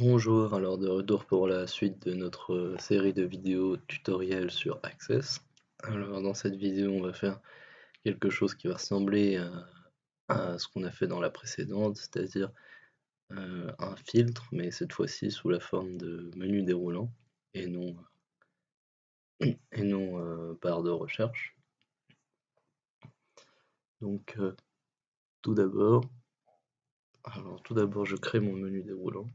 Bonjour, alors de retour pour la suite de notre série de vidéos tutoriels sur Access. Alors dans cette vidéo on va faire quelque chose qui va ressembler à ce qu'on a fait dans la précédente, c'est-à-dire un filtre, mais cette fois-ci sous la forme de menu déroulant et non barre de recherche. Donc tout d'abord je crée mon menu déroulant.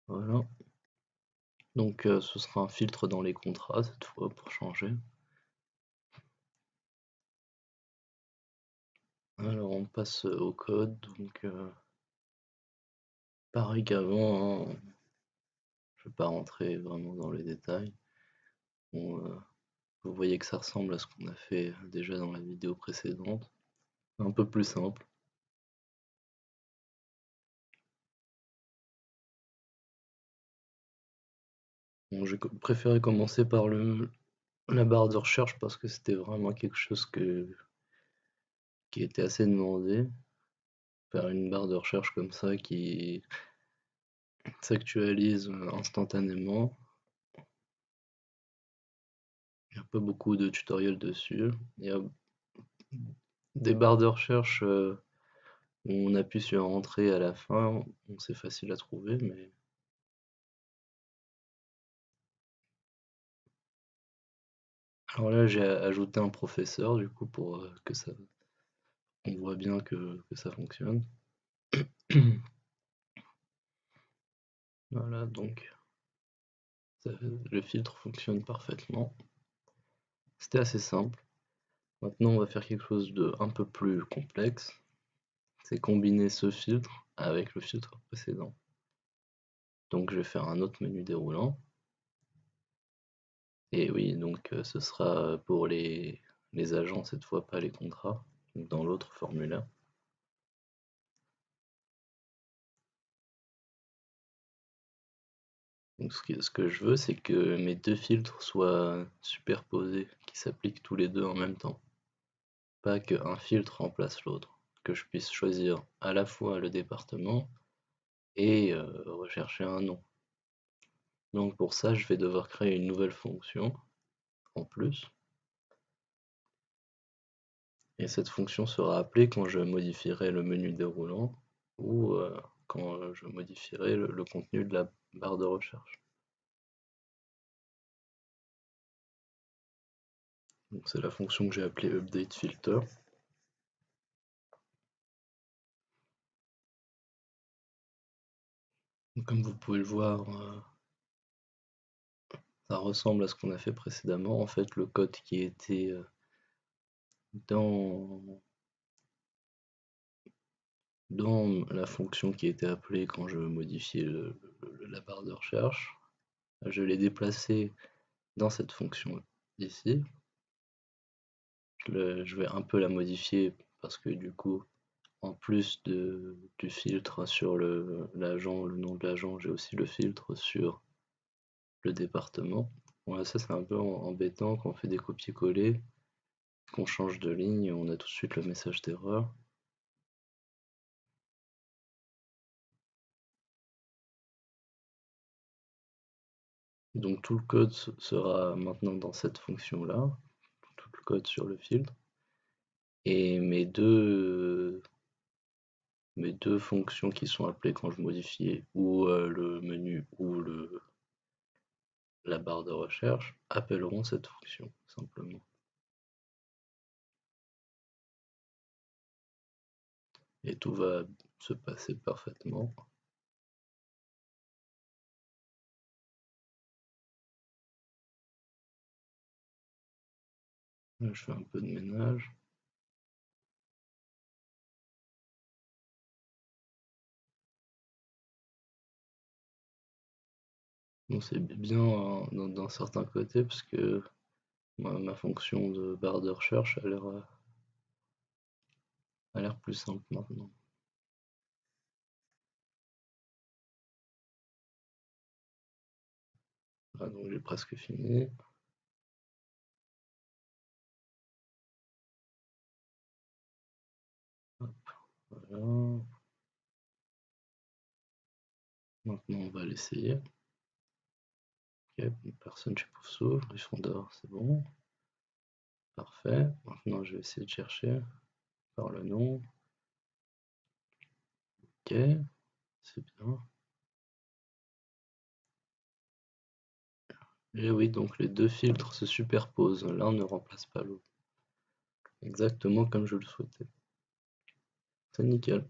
Voilà. Donc ce sera un filtre dans les contrats cette fois pour changer. Alors on passe au code, donc pareil qu'avant, hein, je ne vais pas rentrer vraiment dans les détails. Bon, vous voyez que ça ressemble à ce qu'on a fait déjà dans la vidéo précédente, un peu plus simple. Bon, j'ai préféré commencer par la barre de recherche parce que c'était vraiment quelque chose qui était assez demandé. Faire une barre de recherche comme ça qui s'actualise instantanément. Il n'y a pas beaucoup de tutoriels dessus. Il y a des barres de recherche où on appuie sur entrée à la fin, bon, c'est facile à trouver, mais alors là j'ai ajouté un professeur du coup pour que ça, on voit bien que ça fonctionne. Voilà, donc le filtre fonctionne parfaitement. C'était assez simple. Maintenant on va faire quelque chose de un peu plus complexe. C'est combiner ce filtre avec le filtre précédent. Donc je vais faire un autre menu déroulant. Et oui, donc ce sera pour les agents cette fois, pas les contrats, donc dans l'autre formulaire. Donc ce que je veux, c'est que mes deux filtres soient superposés, qui s'appliquent tous les deux en même temps. Pas qu'un filtre remplace l'autre. Que je puisse choisir à la fois le département et rechercher un nom. Donc pour ça, je vais devoir créer une nouvelle fonction en plus. Et cette fonction sera appelée quand je modifierai le menu déroulant ou quand je modifierai le contenu de la barre de recherche. Donc c'est la fonction que j'ai appelée updateFilter. Comme vous pouvez le voir, ça ressemble à ce qu'on a fait précédemment. En fait, le code qui était dans la fonction qui était appelée quand je modifiais la barre de recherche, je l'ai déplacé dans cette fonction ici. Je vais un peu la modifier parce que du coup, en plus du filtre sur l'agent, le nom de l'agent, j'ai aussi le filtre sur le département. Bon, ça c'est un peu embêtant quand on fait des copier-coller, qu'on change de ligne, on a tout de suite le message d'erreur. Donc tout le code sera maintenant dans cette fonction-là, tout le code sur le filtre. Et mes deux fonctions qui sont appelées quand je modifie ou le menu ou la barre de recherche appelleront cette fonction, simplement. Et tout va se passer parfaitement. Là, je fais un peu de ménage. Bon, c'est bien d'un certain côté parce que ma fonction de barre de recherche a l'air plus simple maintenant. Voilà, donc j'ai presque fini. Hop, Voilà. Maintenant, on va l'essayer. Ok, personne chez Poufsouffle, ils sont dehors, c'est bon. Parfait. Maintenant, je vais essayer de chercher par le nom. Ok, c'est bien. Et oui, donc les deux filtres se superposent. L'un ne remplace pas l'autre. Exactement comme je le souhaitais. C'est nickel.